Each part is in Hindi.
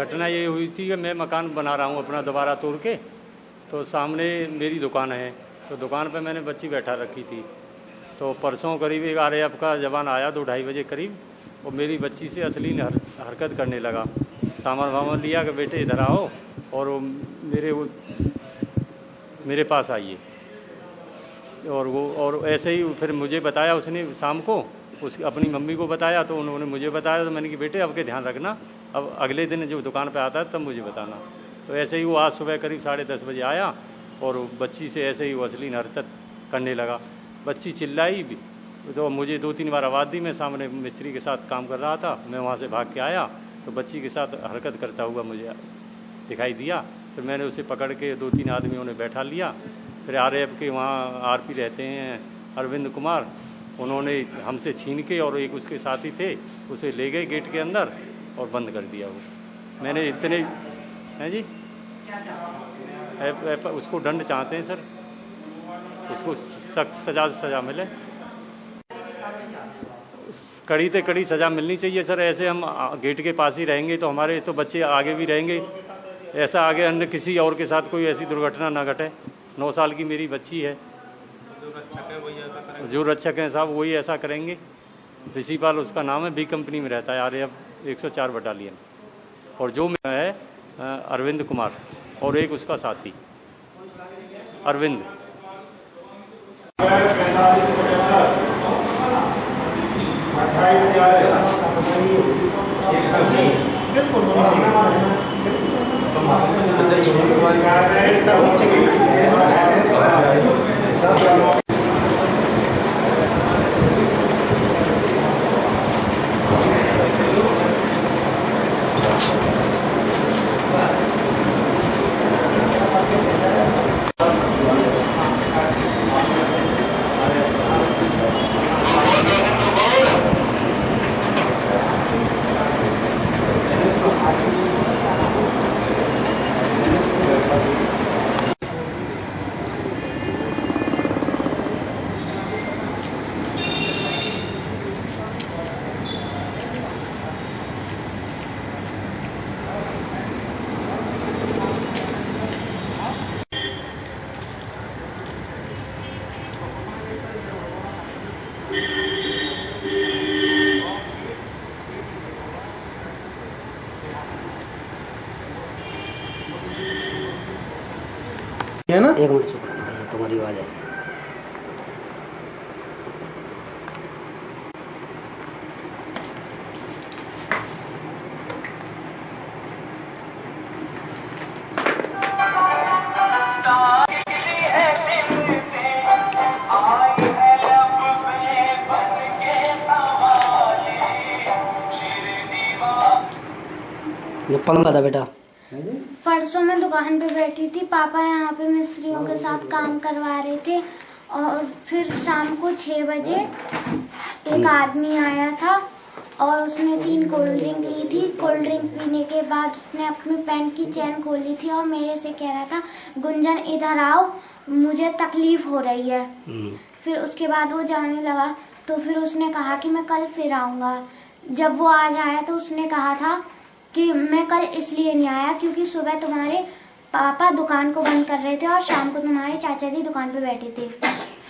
घटना ये हुई थी कि मैं मकान बना रहा हूँ अपना दोबारा तोड़ के, तो सामने मेरी दुकान है, तो दुकान पे मैंने बच्ची बैठा रखी थी। तो परसों करीब एक RAF का जवान आया 2-2:30 बजे करीब, और मेरी बच्ची से अश्लील हरकत करने लगा। सामान वामान लिया कि बेटे इधर आओ और मेरे पास आइए। और ऐसे ही फिर मुझे बताया उसने शाम को, उसकी अपनी मम्मी को बताया, तो उन्होंने मुझे बताया। तो मैंने कि बेटे अब के ध्यान रखना, अब अगले दिन जो दुकान पे आता है तब मुझे बताना। तो ऐसे ही वो आज सुबह करीब 10:30 बजे आया और बच्ची से ऐसे ही वो अश्लील हरकत करने लगा। बच्ची चिल्लाई तो मुझे 2-3 बार आवाज़ दी। मैं सामने मिस्त्री के साथ काम कर रहा था, मैं वहाँ से भाग के आया तो बच्ची के साथ हरकत करता हुआ मुझे दिखाई दिया। फिर मैंने उसे पकड़ के 2-3 आदमियों ने बैठा लिया। फिर RAF के वहाँ RP रहते हैं अरविंद कुमार, उन्होंने हमसे छीन के, और एक उसके साथी थे, उसे ले गए गेट के अंदर और बंद कर दिया। वो मैंने इतने हैं जी, उसको दंड चाहते हैं सर, उसको सख्त सज़ा मिले, कड़ी से कड़ी सज़ा मिलनी चाहिए सर। ऐसे हम गेट के पास ही रहेंगे तो हमारे तो बच्चे आगे भी रहेंगे, ऐसा आगे अन्य किसी और के साथ कोई ऐसी दुर्घटना ना घटे। 9 साल की मेरी बच्ची है। जो रक्षक हैं साहब वही ऐसा करेंगे। प्रिंसिपल उसका नाम है, B कंपनी में रहता है, RAF 104 बटालियन। और जो है अरविंद कुमार, और एक उसका साथी अरविंद। है ना? एक मिनट चुप रहना, तुम्हारी आवाज है। पंखा था बेटा। परसों मैं दुकान पे बैठी थी, पापा यहाँ पे मिस्त्रियों के साथ काम करवा रहे थे, और फिर शाम को 6 बजे एक आदमी आया था और उसने 3 कोल्ड ड्रिंक ली थी। कोल्ड ड्रिंक पीने के बाद उसने अपनी पैंट की चैन खोली थी और मेरे से कह रहा था, गुंजन इधर आओ, मुझे तकलीफ हो रही है। फिर उसके बाद वो जाने लगा, तो फिर उसने कहा कि मैं कल फिर आऊँगा। जब वो आज आया तो उसने कहा था कि मैं कल इसलिए नहीं आया क्योंकि सुबह तुम्हारे पापा दुकान को बंद कर रहे थे और शाम को तुम्हारे चाचा जी दुकान पे बैठे थे।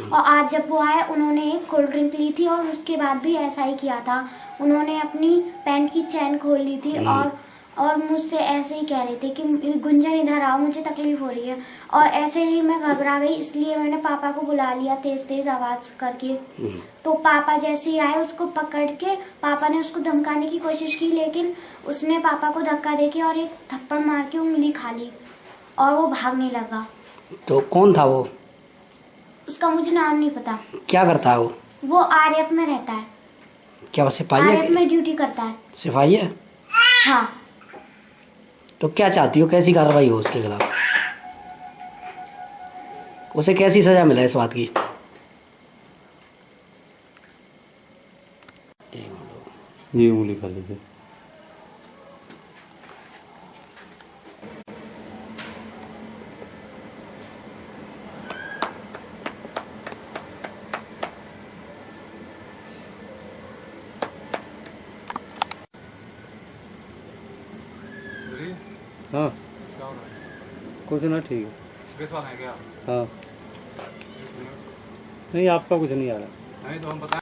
और आज जब वो आए उन्होंने एक कोल्ड ड्रिंक ली थी और उसके बाद भी ऐसा ही किया था। उन्होंने अपनी पैंट की चैन खोल ली थी और मुझसे ऐसे ही कह रहे थे कि गुंजन इधर आओ, मुझे तकलीफ हो रही है। और ऐसे ही मैं घबरा गई, इसलिए मैंने पापा को बुला लिया तेज तेज आवाज करके। तो पापा जैसे ही आए उसको पकड़ के पापा ने उसको धमकाने की कोशिश की, लेकिन उसने पापा को धक्का देके और एक थप्पड़ मार के उंगली खा ली और वो भागने लगा। तो कौन था वो? उसका मुझे नाम नहीं पता। क्या करता है वो? वो RAF में रहता है। क्या वो सिपाही है? RAF में ड्यूटी करता है। सिपाही है? हाँ। तो क्या चाहती हो, कैसी कार्रवाई हो उसके खिलाफ? उसे कैसी सजा मिला इस बात की? ये उंगली खा लीजिए। हाँ क्या हो रहा है? कुछ ना, ठीक है। पुलिस वाले हैं क्या? हाँ नहीं, आपका कुछ नहीं आ रहा। नहीं तो हम बताएं।